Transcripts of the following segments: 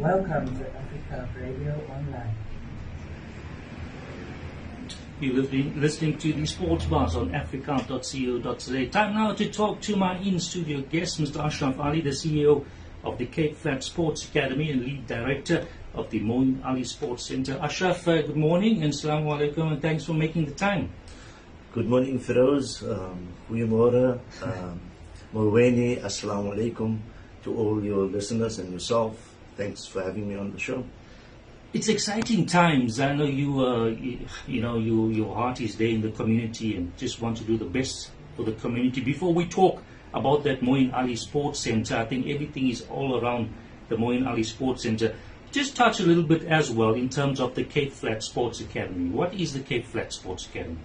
Welcome to Afrikaap Radio Online. You're listening to the Sports Bars on afrikaap.co.za. Time now to talk to my in-studio guest, Mr. Ashraf Allie, the CEO of the Cape Flats Sports Academy and lead director of the Moeen Ali Sports Centre. Ashraf, good morning and assalamu alaikum, and thanks for making the time. Good morning, Feroz. Goeiemorgen. Moeen, assalamu alaikum to all your listeners and yourself. Thanks for having me on the show. It's exciting times. I know your heart is there in the community and just want to do the best for the community. Before we talk about that Moeen Ali Sports Centre, I think everything is all around the Moeen Ali Sports Centre. Just touch a little bit as well in terms of the Cape Flats Sports Academy. What is the Cape Flats Sports Academy?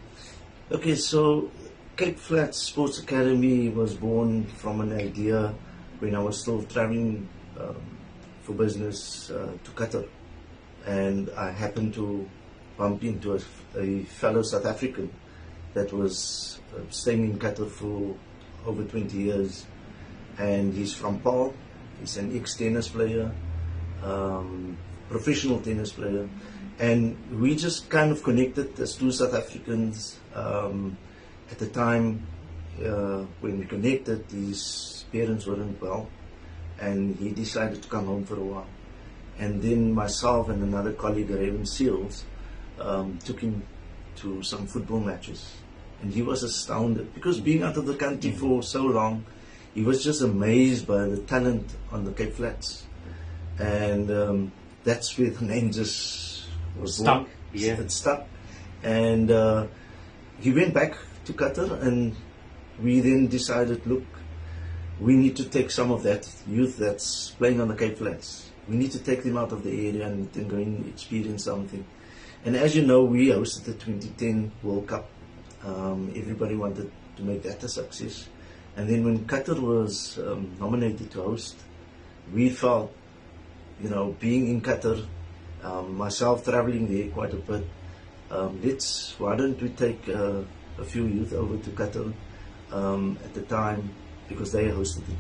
Okay, so Cape Flats Sports Academy was born from an idea when I was still traveling for business to Qatar. And I happened to bump into a fellow South African that was staying in Qatar for over 20 years. And he's from Paul. He's an ex-tennis player, professional tennis player. And we just kind of connected as two South Africans. At the time when we connected, his parents weren't well. And he decided to come home for a while. And then myself and another colleague, Raven Seals, took him to some football matches. And he was astounded because being out of the country for so long, he was just amazed by the talent on the Cape Flats. And that's where the name just was stuck. Born. Yeah. It stuck. And he went back to Qatar, and we then decided, look, we need to take some of that youth that's playing on the Cape Flats. We need to take them out of the area and go and experience something. And as you know, we hosted the 2010 World Cup. Everybody wanted to make that a success. And then when Qatar was nominated to host, we felt, being in Qatar, myself traveling there quite a bit, why don't we take a few youth over to Qatar at the time, because they hosted the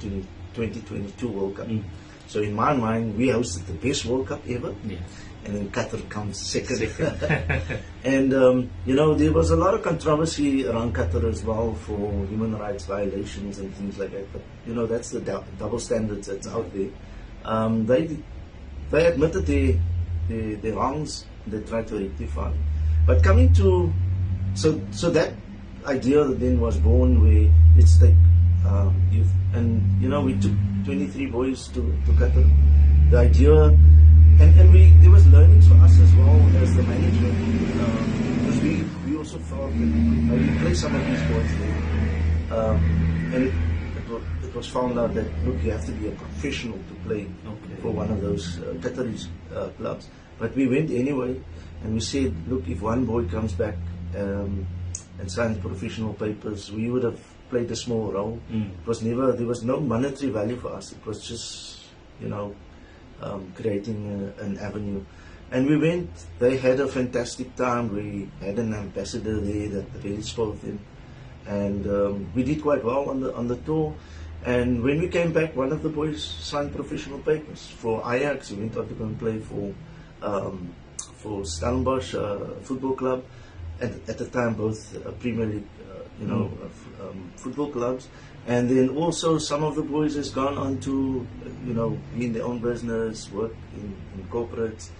2022 World Cup. So in my mind, we hosted the best World Cup ever, and then Qatar comes second. And there was a lot of controversy around Qatar as well for human rights violations and things like that. But that's the double standards that's out there. They admitted their wrongs. They tried to rectify. But coming to so that idea then was born where let's take youth, and we took 23 boys to Qatar. The idea, and there was learnings for us as well as the management, because we also thought that we play some of these boys there, and it was found out that look, you have to be a professional to play for one of those Qataris clubs. But we went anyway, and we said, look, if one boy comes back and signs professional papers, we would have played a small role. It was never, there was no monetary value for us. It was just, creating an avenue. And we went, they had a fantastic time. We had an ambassador there that really spoke them. And we did quite well on the tour. And when we came back, one of the boys signed professional papers for Ajax. He went on to go and play for Stellenbosch football club. At the time, both Premier League, football clubs, and then also some of the boys has gone on to, be in their own business, work in corporates.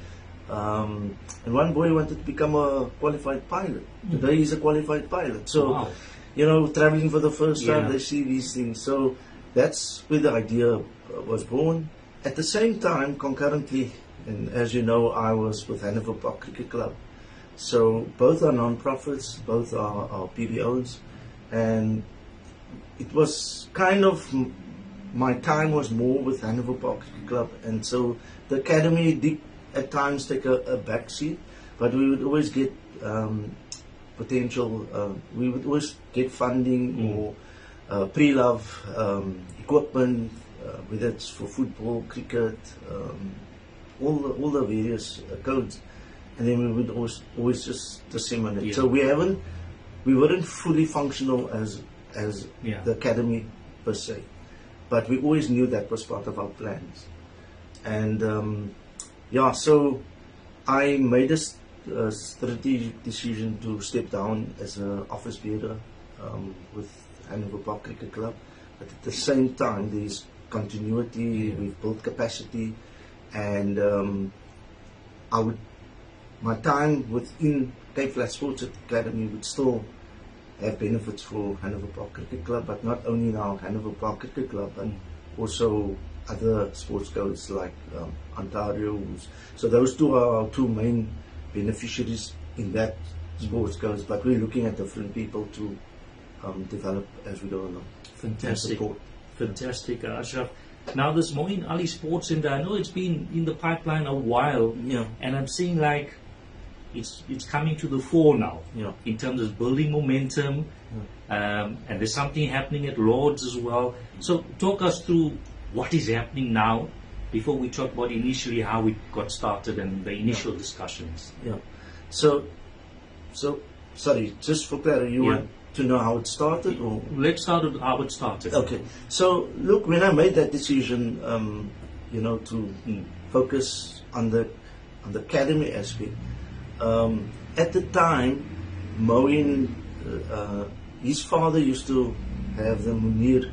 And one boy wanted to become a qualified pilot. Today he's a qualified pilot. So, traveling for the first time, they see these things. So that's where the idea was born. At the same time, concurrently, and as you know, I was with Hanover Park Cricket Club. So both are non-profits, both are PBOs, and it was kind of, my time was more with Hanover Park Cricket Club, and so the academy did at times take a back seat, but we would always get we would always get funding or pre-love equipment, whether it's for football, cricket, all the various codes. And then we would always just disseminate. So we weren't fully functional as the academy per se, but we always knew that was part of our plans. And Yeah, so I made a strategic decision to step down as an office bearer with Hanover Park Cricket Club, but at the same time there's continuity, we've built capacity, and my time within Cape Flats Sports Academy would still have benefits for Hanover Park Cricket Club, but not only now Hanover Park Cricket Club, but also other sports codes like Ontario. So those two are our two main beneficiaries in that sports codes, but we're looking at different people to develop as we go along. Fantastic. Fantastic, Ashraf. Now this Moeen Ali Sports Center, I know it's been in the pipeline a while, and I'm seeing like it's coming to the fore now in terms of building momentum, and there's something happening at Lords as well. So talk us through what is happening now before we talk about initially how it got started and the initial discussions. So sorry, just for clarity, you want to know how it started, or let's start with how it started. Okay. So look, when I made that decision, to focus on the academy aspect, at the time, Moeen, his father used to have the Moeen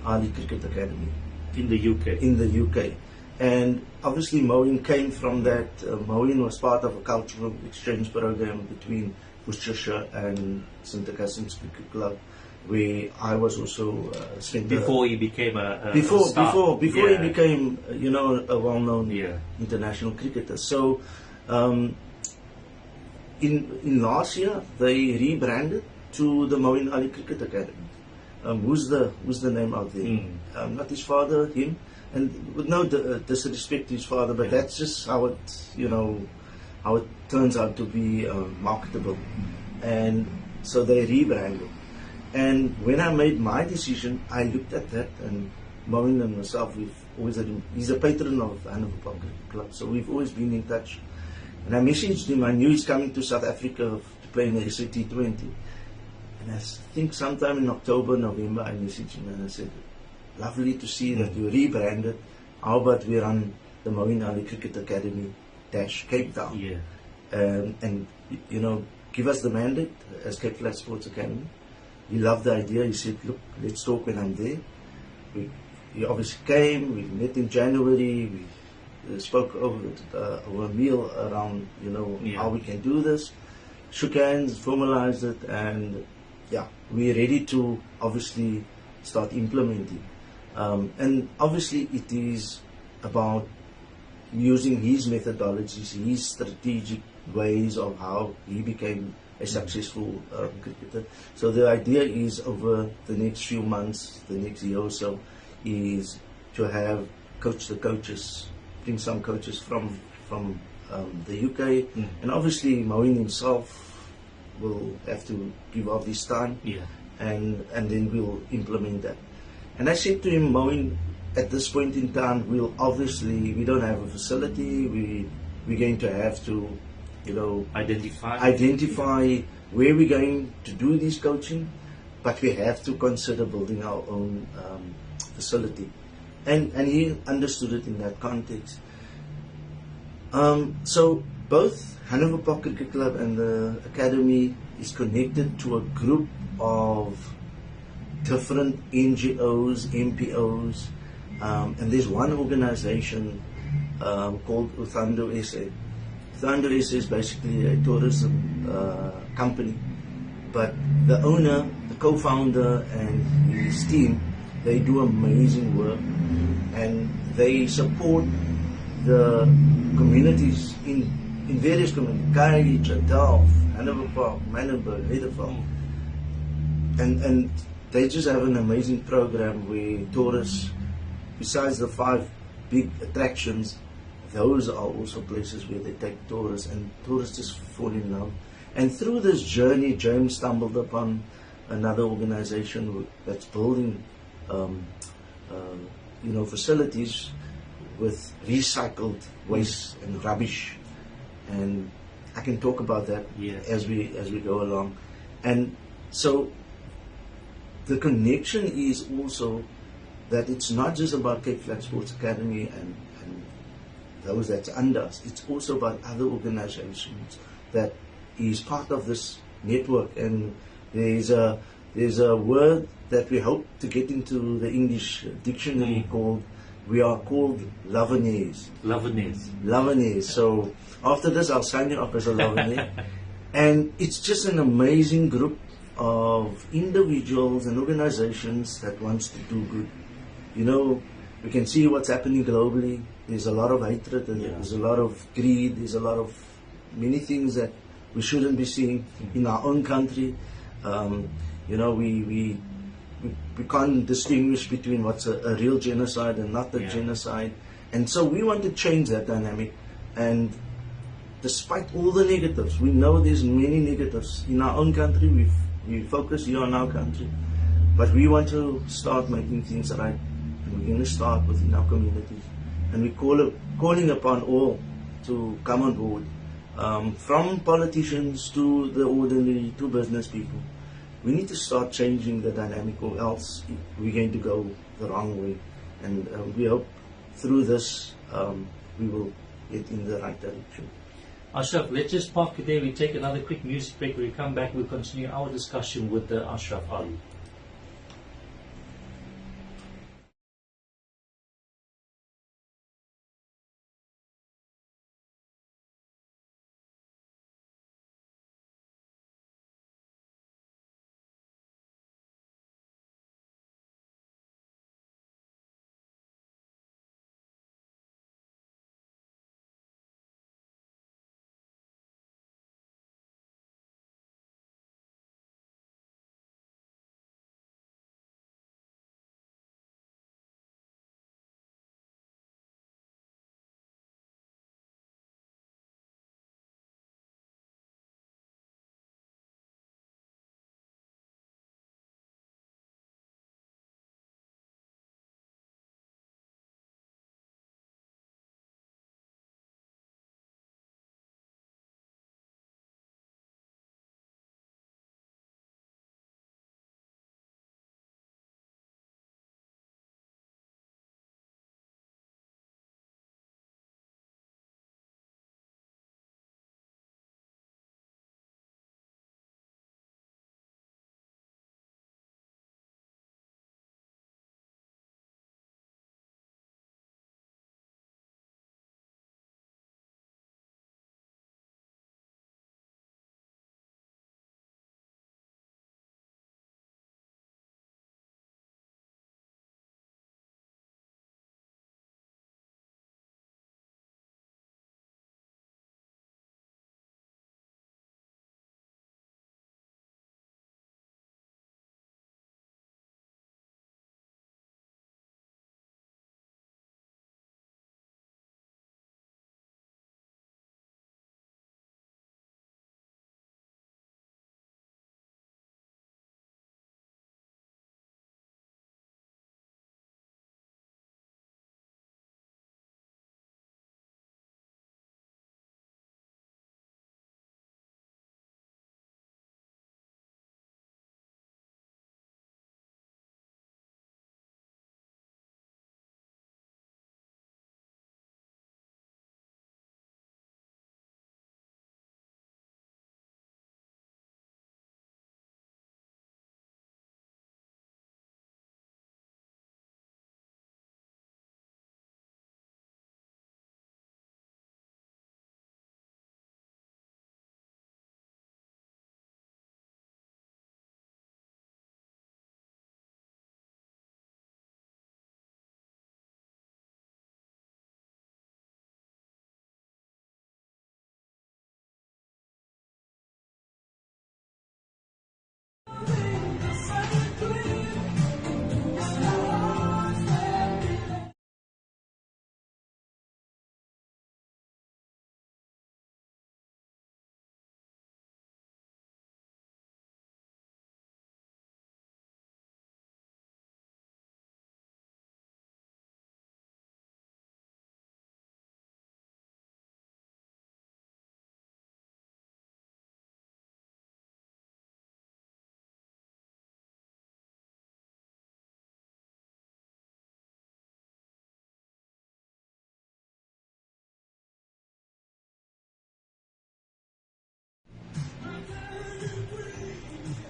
Ali Cricket Academy in the UK. In the UK, and obviously Moeen came from that. Moeen was part of a cultural exchange program between Worcestershire and St. Augustine's Cricket Club, where I was also spent before he became a before star. He became a well-known international cricketer. So in last year they rebranded to the Moeen Ali Cricket Academy. Who's the name out there? Not his father, him, and with no disrespect to his father, but that's just how it turns out to be marketable. And so they rebranded. And when I made my decision, I looked at that, and Moeen and myself, we've always had him. He's a patron of Hanover Park Cricket Club, so we've always been in touch. And I messaged him. I knew he's coming to South Africa to play in the SAT20. And I think sometime in October, November, I messaged him and I said, lovely to see that you rebranded. How about we run the Moeen Ali Cricket Academy Cape Town? And give us the mandate as Cape Flats Sports Academy. He loved the idea. He said, look, let's talk when I'm there. He obviously came. We met in January. We spoke over a meal around how we can do this. Shook hands, formalized it, and we're ready to obviously start implementing. And obviously it is about using his methodologies, his strategic ways of how he became a successful cricketer. So the idea is over the next few months, the next year or so, is to have coach the coaches, bring some coaches from the UK, and obviously Moeen himself will have to give up his time, and then we'll implement that. And I said to him, Moeen, at this point in time, we don't have a facility. We're going to have to, identify where we're going to do this coaching, but we have to consider building our own facility. And he understood it in that context. So both Hanover Park Cricket Club and the Academy is connected to a group of different NGOs, MPOs, and there's one organization called Uthando SA. Uthando SA is basically a tourism company, but the owner, the co-founder and his team, they do amazing work, and they support the communities in various communities, Kaich, Delft, Hanover Park, Manenberg, Heidelberg, and they just have an amazing program where tourists, besides the 5 big attractions, those are also places where they take tourists, and tourists just fall in love. And through this journey, James stumbled upon another organization that's building facilities with recycled waste and rubbish, and I can talk about that as we go along. And so the connection is also that it's not just about Cape Flats Sports Academy and those that's under us. It's also about other organizations that is part of this network. And there's a word that we hope to get into the English dictionary called, we are called Lovenaires. Lovenaires. So after this, I'll sign you up as a Lovenaire. And it's just an amazing group of individuals and organizations that wants to do good. You know, we can see what's happening globally. There's a lot of hatred, and there's a lot of greed, there's a lot of many things that we shouldn't be seeing in our own country. You know, we can't distinguish between what's a real genocide and not a genocide. And so we want to change that dynamic. And despite all the negatives, we know there's many negatives in our own country. We focus here on our country, but we want to start making things right. And we're going to start within our communities. And we're calling upon all to come on board, from politicians to the ordinary to business people. We need to start changing the dynamic, or else we're going to go the wrong way. And we hope through this we will get in the right direction. Ashraf, let's just park it there. We take another quick music break. When we come back, we'll continue our discussion with Ashraf Allie.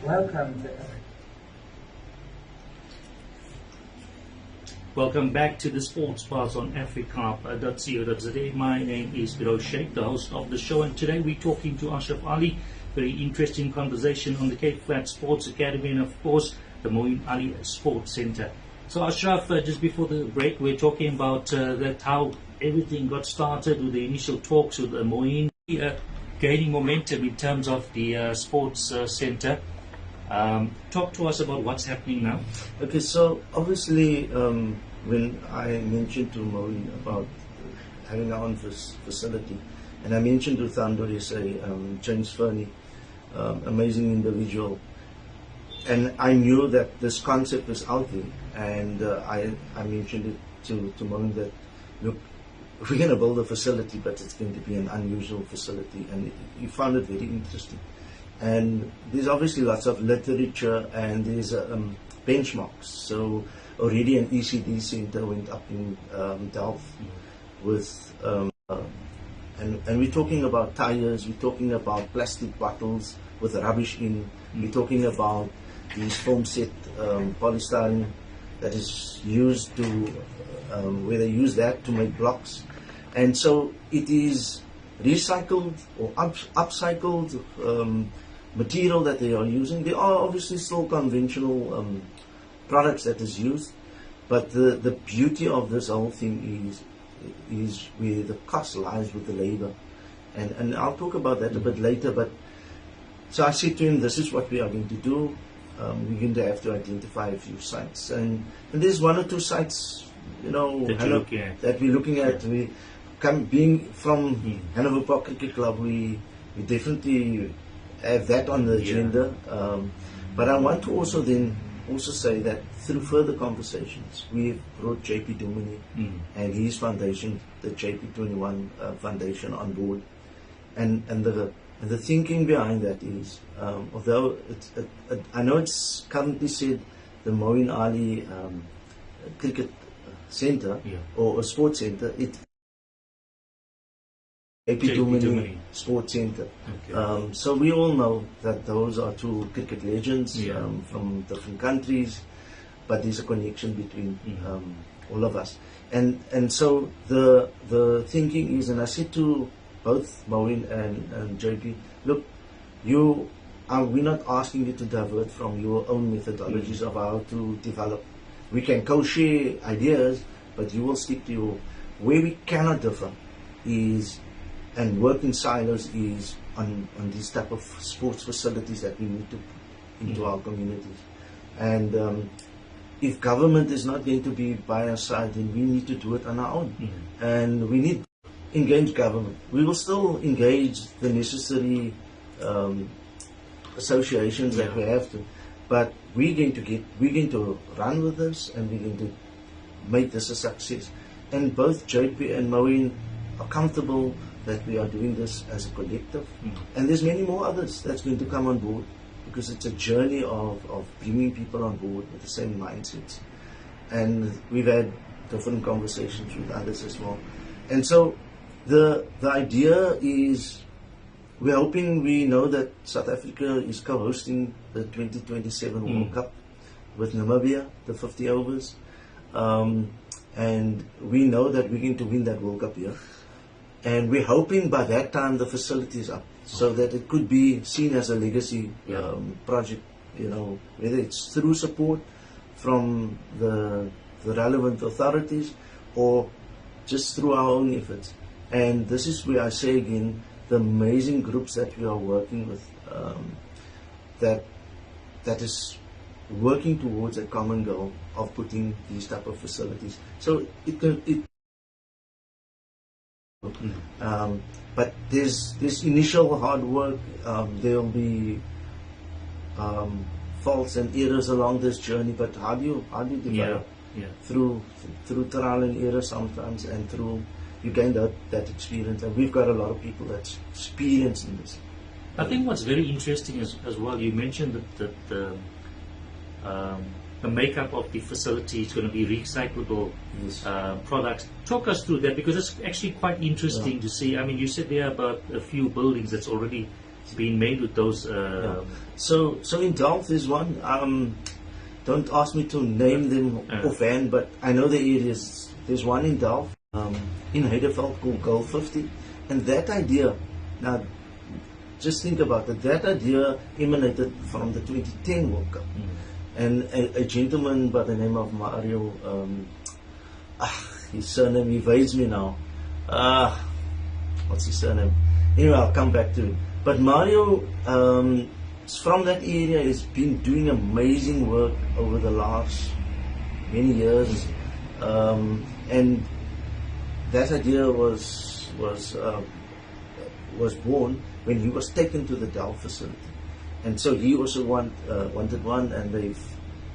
Welcome to Welcome back to the Sports Pass on Afrikaap.co.za. My name is Biro Sheikh, the host of the show, and today we're talking to Ashraf Allie. Very interesting conversation on the Cape Flats Sports Academy and, of course, the Moeen Ali Sports Centre. So, Ashraf, just before the break, we're talking about that how everything got started with the initial talks with the Moeen, gaining momentum in terms of the sports centre. Talk to us about what's happening now. Okay, so obviously when I mentioned to Moeen about having our own facility, and I mentioned to Uthando yesterday, James Fernie, amazing individual, and I knew that this concept was out there, and I mentioned it to Moeen that, look, we're going to build a facility, but it's going to be an unusual facility, and he found it very interesting. And there's obviously lots of literature, and there's benchmarks. So already an ECD center went up in Delft with, and we're talking about tires, we're talking about plastic bottles with rubbish in, we're talking about these foam set polystyrene that is used to, where they use that to make blocks. And so it is recycled or upcycled material that they are using. There are obviously still conventional products that is used, but the beauty of this whole thing is where the cost lies with the labor, and I'll talk about that a bit later. But so I said to him, this is what we are going to do. We're going to have to identify a few sites, and there's one or two sites, you know, that we're looking at. We being from Hanover Park Cricket Club, we definitely have that on the agenda. But I want to also say that through further conversations, we've brought JP Duminy and his foundation, the JP21 Foundation, on board, and the thinking behind that is, although I know it's currently said the Moeen Ali Cricket Centre or a sports centre, it JP Duminy Sports Centre. Okay. So we all know that those are two cricket legends from different countries, but there's a connection between all of us. And so the thinking is, and I said to both Moeen and JP, look, we're not asking you to divert from your own methodologies of how to develop. We can co-share ideas, but you will stick to your. Where we cannot differ is, and work in silos, is on these type of sports facilities that we need to put into our communities. And if government is not going to be by our side, then we need to do it on our own. And we need to engage government. We will still engage the necessary associations that we have to, but we're going to run with this, and we're going to make this a success. And both JP and Moeen are comfortable that we are doing this as a collective, and there's many more others that's going to come on board, because it's a journey of bringing people on board with the same mindsets. And we've had different conversations with others as well. And so the idea is, we're hoping, we know that South Africa is co-hosting the 2027 World Cup with Namibia, the 50 overs, and we know that we're going to win that World Cup here. And we're hoping by that time the facility is up, so that it could be seen as a legacy project, you know, whether it's through support from the relevant authorities or just through our own efforts. And this is where I say again, the amazing groups that we are working with, that is working towards a common goal of putting these type of facilities. So but there's this initial hard work. There will be faults and errors along this journey. But how do you develop through trial and error sometimes, and through you gain that experience. And we've got a lot of people that's experienced in this. I think what's very interesting as well, you mentioned that the makeup of the facility is going to be recyclable products. Talk us through that, because it's actually quite interesting to see. I mean, you said there are about a few buildings that's already being made with those. So in Delft there's one. Don't ask me to name them offhand, but I know the areas. There's one in Delft, in Heideveld called Goal 50, and that idea. Now, just think about it. That idea emanated from the 2010 World Cup, and a gentleman by the name of Mario. His surname evades me now. What's his surname? Anyway, I'll come back to it. But Mario, from that area, has been doing amazing work over the last many years, and that idea was born when he was taken to the Delft facility, and so he also wanted one, and they've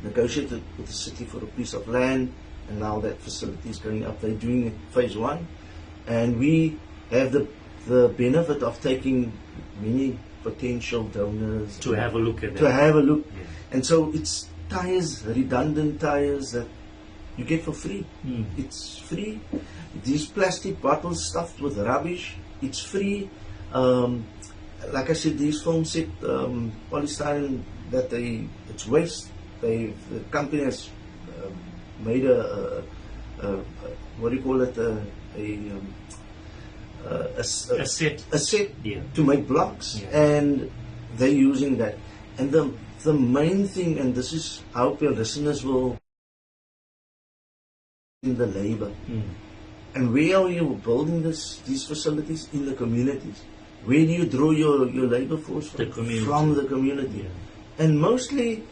negotiated with the city for a piece of land. And now that facility is going up. They're doing phase 1, and we have the benefit of taking many potential donors to have a look at that. To have a look, and so it's tires, redundant tires that you get for free. It's free. These plastic bottles stuffed with rubbish, it's free. Like I said, these foam set polystyrene that it's waste. The company has made a what do you call it, a set to make blocks, and they're using that. And the main thing, and this is, I hope your listeners will, in the labor. And where are you building these facilities? In the communities. Where do you draw your labor force from? From the community. And mostly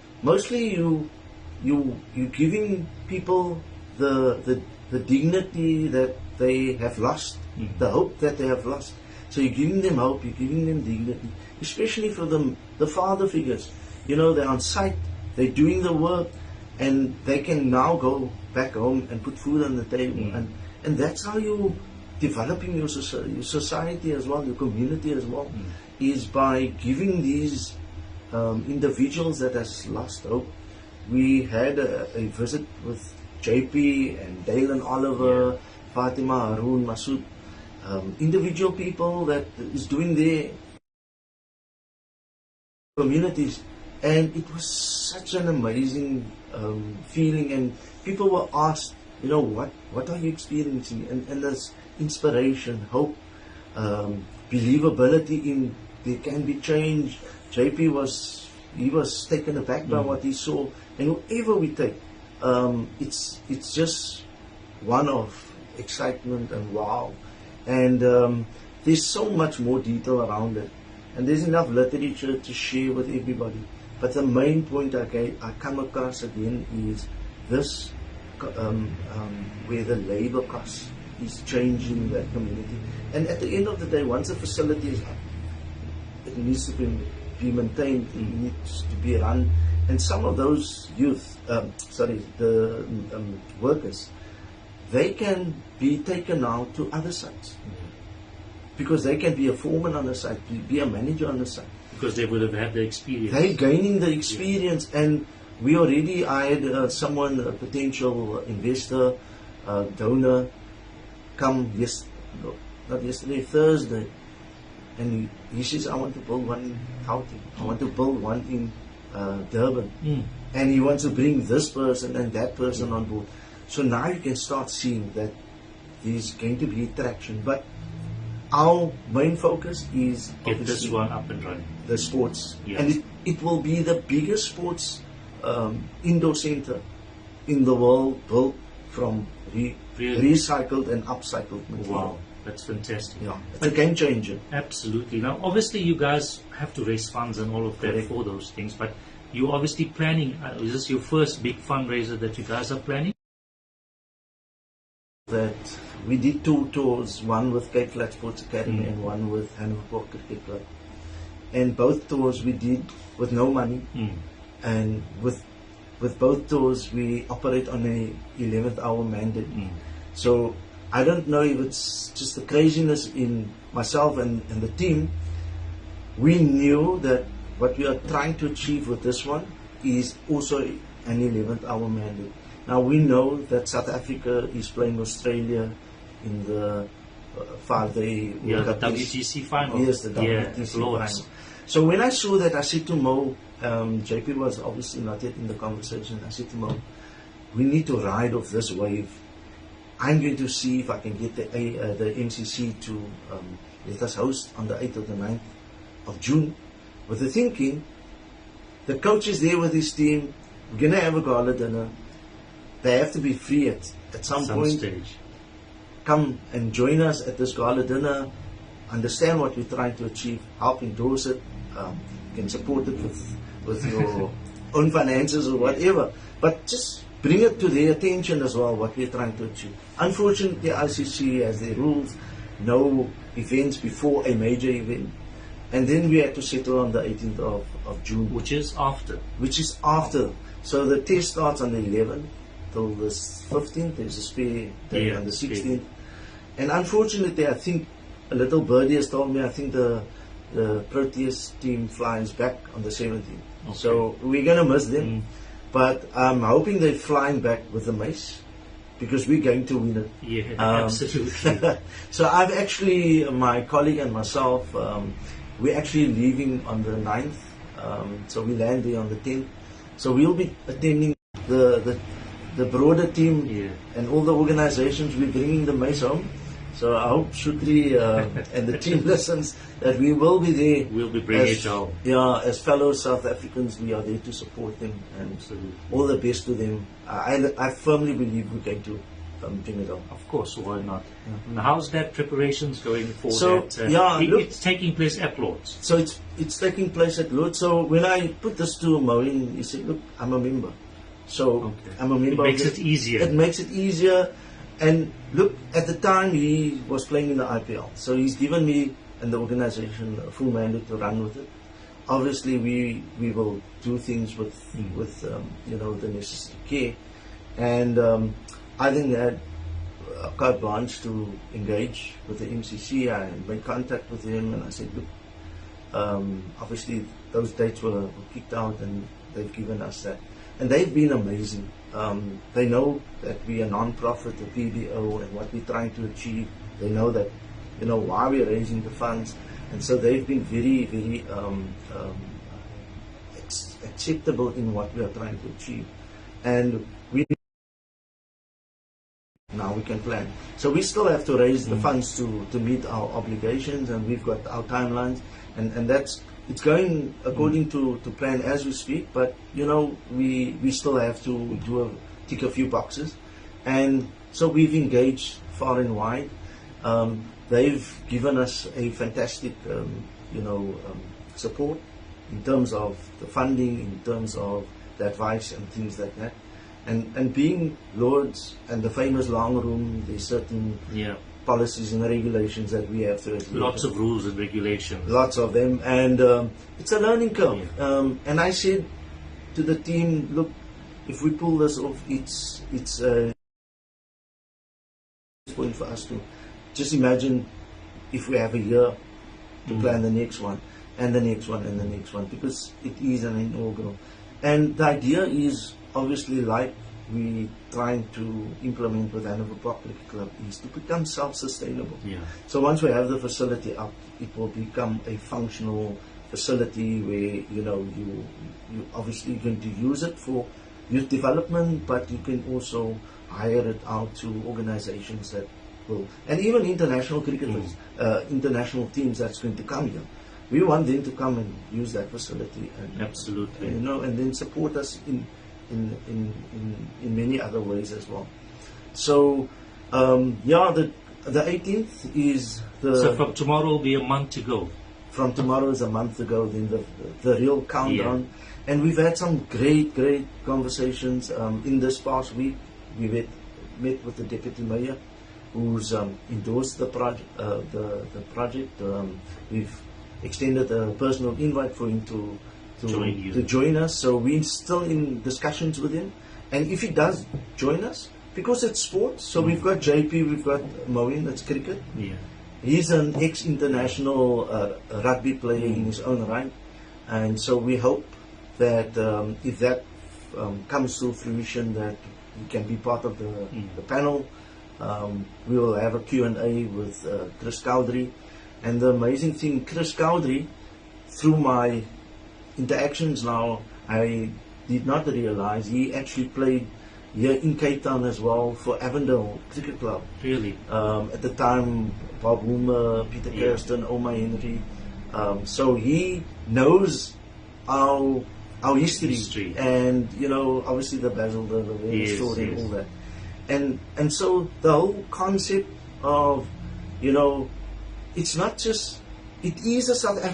you're giving people the dignity that they have lost, the hope that they have lost. So you're giving them hope, you're giving them dignity, especially for the father figures. You know, they're on site, they're doing the work, and they can now go back home and put food on the table. And that's how you're developing your society as well, your community as well, is by giving these individuals that has lost hope. We had a visit with JP and Dalen Oliver, Fatima, Haroon, Masood, individual people that is doing their communities, and it was such an amazing feeling. And people were asked, you know, what are you experiencing? And there's inspiration, hope, believability in there can be change. JP was taken aback by what he saw, and whoever we take, it's just one of excitement and wow. And there's so much more detail around it, and there's enough literature to share with everybody. But the main point I come across again is this, where the labor cost is changing that community. And at the end of the day, once a facility is up, it needs to be maintained, it needs to be run. And some of those workers, they can be taken out to other sites, because they can be a foreman on the site, be a manager on the site. Because they would have had the experience. They're gaining the experience, and I had someone, a potential investor, donor, come Thursday, and he says, I want to build one in Gauteng, I want to build one in Durban, and he wants to bring this person and that person on board. So now you can start seeing that there's going to be traction. But our main focus is get this one up and running. The sports, and it will be the biggest sports indoor center in the world, built from recycled and upcycled material. Wow, that's fantastic. Yeah, it's a game changer. Absolutely. Now, obviously, you guys have to raise funds and all of that for those things, but you're obviously planning. Is this your first big fundraiser that you guys are planning? That we did 2 tours, one with Cape Flats Sports Academy and one with Hanover Cricket Club. And both tours we did with no money, and with both tours we operate on a 11th hour mandate. So I don't know if it's just the craziness in myself and the team. We knew that what we are trying to achieve with this one is also an 11th hour mandate. Now we know that South Africa is playing Australia in the 5-day Yeah, World the Cup. WTC final. Yes, the WTC Lords. final. So when I saw that, I said to Mo, JP was obviously not yet in the conversation. I said to Mo, we need to ride off this wave. I'm going to see if I can get the MCC to let us host on the 8th or the 9th of June, with the thinking, the coach is there with his team, we're going to have a gala dinner, they have to be free at some point. Stage. Come and join us at this gala dinner, understand what we're trying to achieve, help endorse it, you can support it with your own finances or whatever, but just bring it to their attention as well, what we're trying to achieve. Unfortunately, ICC has their rules, no events before a major event, and then we had to settle on the 18th of June. Which is after. So the test starts on the 11th till the 15th, there's a spare day on the 16th. And unfortunately, I think a little birdie has told me, I think the Proteas team flies back on the 17th. Okay. So we're going to miss them. But I'm hoping they're flying back with the mace, because we're going to win it. Yeah, absolutely. So I've actually, my colleague and myself, we're actually leaving on the 9th. So we land there on the 10th. So we'll be attending the broader team and all the organizations. We're bringing the mace home. So I hope Shukri and the team listens, that we will be there. We'll be bringing it home. Yeah, as fellow South Africans, we are there to support them, and absolutely all the best to them. I firmly believe we're going to bring it home. Of course, why not? And how's that preparations going for so, that? It's taking place at Lords. So it's taking place at Lords. So when I put this to Moeen, he said, look, I'm a member. So I'm a member. It makes it easier. It makes it easier. And look, at the time he was playing in the IPL, so he's given me and the organization a full mandate to run with it. Obviously, we will do things with the necessary care, and I then had carte blanche to engage with the MCC. I made contact with him, and I said, look, obviously those dates were kicked out, and they've given us that, and they've been amazing. They know that we are non-profit, a PBO, and what we're trying to achieve. They know that, why we're raising the funds, and so they've been very, very acceptable in what we are trying to achieve. And now we can plan. So we still have to raise the funds to meet our obligations, and we've got our timelines, and it's going according to plan as we speak, but we still have to tick a few boxes, and so we've engaged far and wide. They've given us a fantastic support in terms of the funding, in terms of the advice and things like that, and being Lords and the famous long room, there's certain policies and regulations that we have to adhere. Lots of rules and regulations. Lots of them, and it's a learning curve. And I said to the team, look, if we pull this off, it's a point for us to just imagine if we have a year to plan the next one, and the next one, and the next one, because it is an inaugural. And the idea is, obviously, like we trying to implement with Hanover Park Cricket Club, is to become self-sustainable. So once we have the facility up, it will become a functional facility where you obviously going to use it for youth development, but you can also hire it out to organizations that will, and even international cricketers, international teams that's going to come here. We want them to come and use that facility, and absolutely, and then support us in many other ways as well. So the 18th is so from tomorrow will be a month to go. From tomorrow is a month to go, then the real countdown. And we've had some great conversations in this past week. We met with the deputy mayor, who's endorsed the project. We've extended a personal invite for him to join us. So we're still in discussions with him, and if he does join us, because it's sports, so we've got JP, we've got Moeen, that's cricket. He's an ex-international rugby player in his own right, and so we hope that if that comes to fruition, that he can be part of the panel We will have a Q&A with Chris Cowdery. And the amazing thing, Chris Cowdery, through my interactions now, I did not realize he actually played here in Cape Town as well for Avondale Cricket Club. Really? At the time, Bob Homer, Peter Kirsten, Omar Henry. So he knows our history. And, you know, obviously the Basil, the story and all that. And so the whole concept of, you know, it's not just, it is a South African.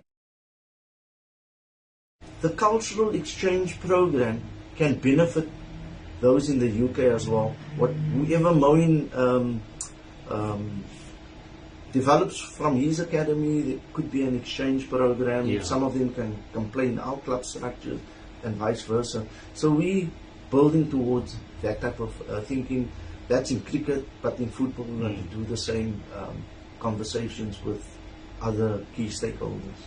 The cultural exchange program can benefit those in the UK as well. Whoever Moeen develops from his academy, there could be an exchange program. Yeah. Some of them can play in our club structure and vice versa. So we building towards that type of thinking. That's in cricket, but in football we want to do the same conversations with other key stakeholders.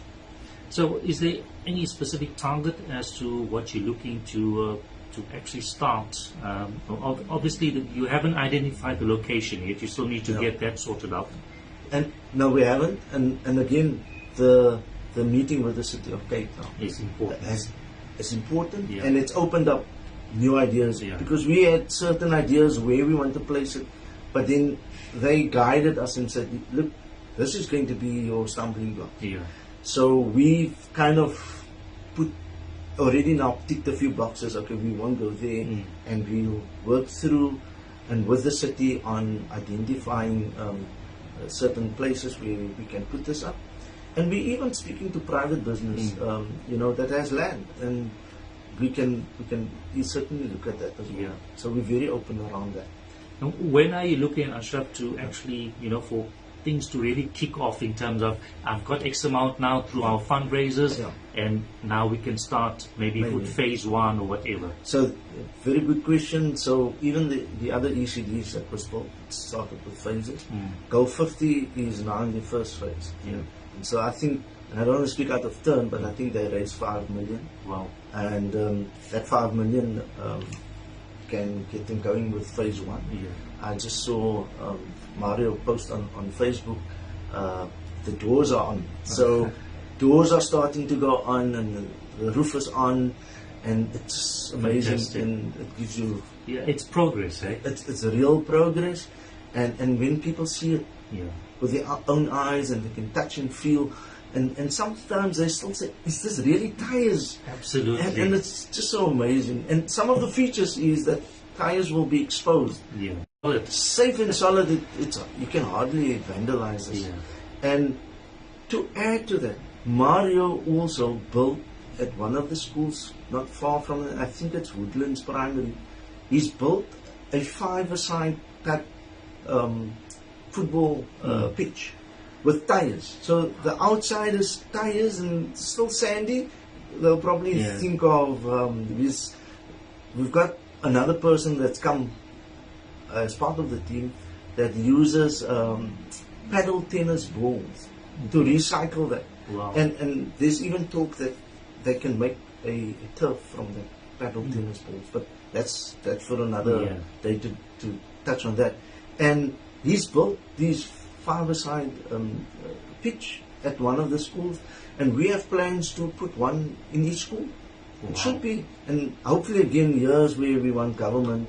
So is there any specific target as to what you're looking to actually start? Obviously you haven't identified the location yet, you still need to get that sorted out. And no, we haven't. And again, the meeting with the City of Cape Town is important. It's important, and it's opened up new ideas, because we had certain ideas where we want to place it, but then they guided us and said, look, this is going to be your stumbling block. So we've kind of put already now ticked a few boxes. Okay, we won't go there, and we'll work through and with the city on identifying certain places where we can put this up. And we're even speaking to private business, you know, that has land, and we can certainly look at that as well. So we're very open around that. Now, when are you looking, Ashraf, to actually, you know, for things to really kick off in terms of, I've got X amount now through our fundraisers, and now we can start maybe with phase 1 or whatever? So, very good question. So even the other ECDs that was built started with phases. Goal 50 is now in the first phase. And so I think, and I don't want to speak out of turn, but I think they raised 5 million. Wow. And that 5 million can get them going with phase 1. I just saw Mario post on Facebook, the doors are on. So doors are starting to go on, and the roof is on, and it's amazing. Fantastic. And it gives you... it's progress, eh? It's a real progress. And when people see it with their own eyes, and they can touch and feel, and sometimes they still say, is this really tires? Absolutely. And it's just so amazing. And some of the features is that tires will be exposed. Safe and solid, you can hardly vandalize this. And to add to that, Mario also built at one of the schools not far from it, I think it's Woodlands Primary, he's built a 5-a-side type football pitch with tires. So the outside is tires and still sandy. They'll probably think of we've got another person that's come as part of the team that uses paddle tennis balls to recycle that. Wow. And there's even talk that they can make a turf from the paddle tennis balls, but that's for another day to touch on that. And he's built these 5-a-side pitch at one of the schools, and we have plans to put one in each school. It should be, and hopefully again years where we want government,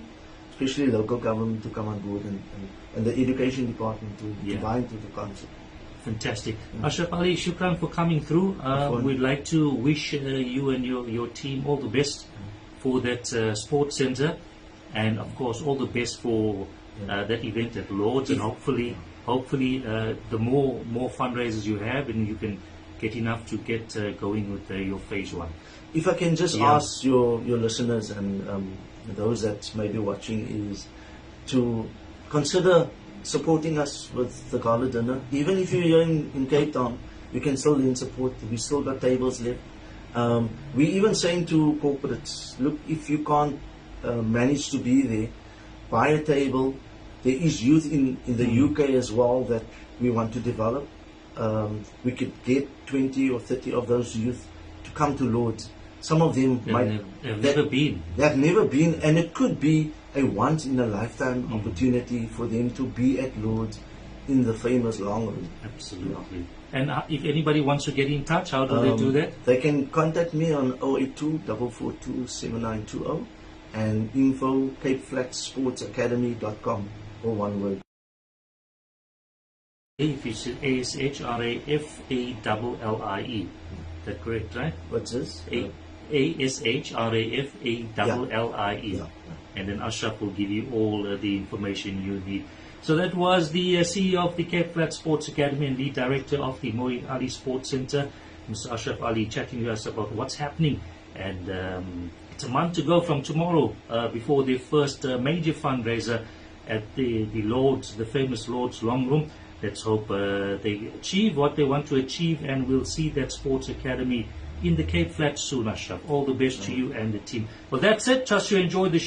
especially local government, to come on board, and the education department to buy into the concept. Fantastic. Ashraf Allie, shukran for coming through. We'd like to wish you and your team all the best for that sports centre, and of course all the best for that event at Lord's, and hopefully the more fundraisers you have, and you can get enough to get going with your phase 1. If I can just ask your listeners and those that may be watching is to consider supporting us with the gala dinner. Even if you're here in Cape Town, you can still then support. We still got tables left. We're even saying to corporates, look, if you can't manage to be there, buy a table. There is youth in the UK as well that we want to develop. We could get 20 or 30 of those youth to come to Lord's. Some of them They've never been. They've never been, and it could be a once in a lifetime opportunity for them to be at Lord's in the famous long room. Absolutely. And if anybody wants to get in touch, how do they do that? They can contact me on 082 442 7920 and info capeflatsportsacademy.com, or one word. If you said ASHRAFALLIE, is that correct, right? What's this? ASHRAFALLIE. Yeah. And then Ashraf will give you all the information you need. So that was the CEO of the Cape Flat Sports Academy and lead director of the Moeen Ali Sports Center, Mr. Ashraf Allie, chatting to us about what's happening. And it's a month to go from tomorrow before the first major fundraiser at the Lord's, the famous Lord's Long Room. Let's hope they achieve what they want to achieve, and we'll see that sports academy in the Cape Flats soon, Ashraf. All the best to you and the team. Well, that's it. Trust you enjoyed the show.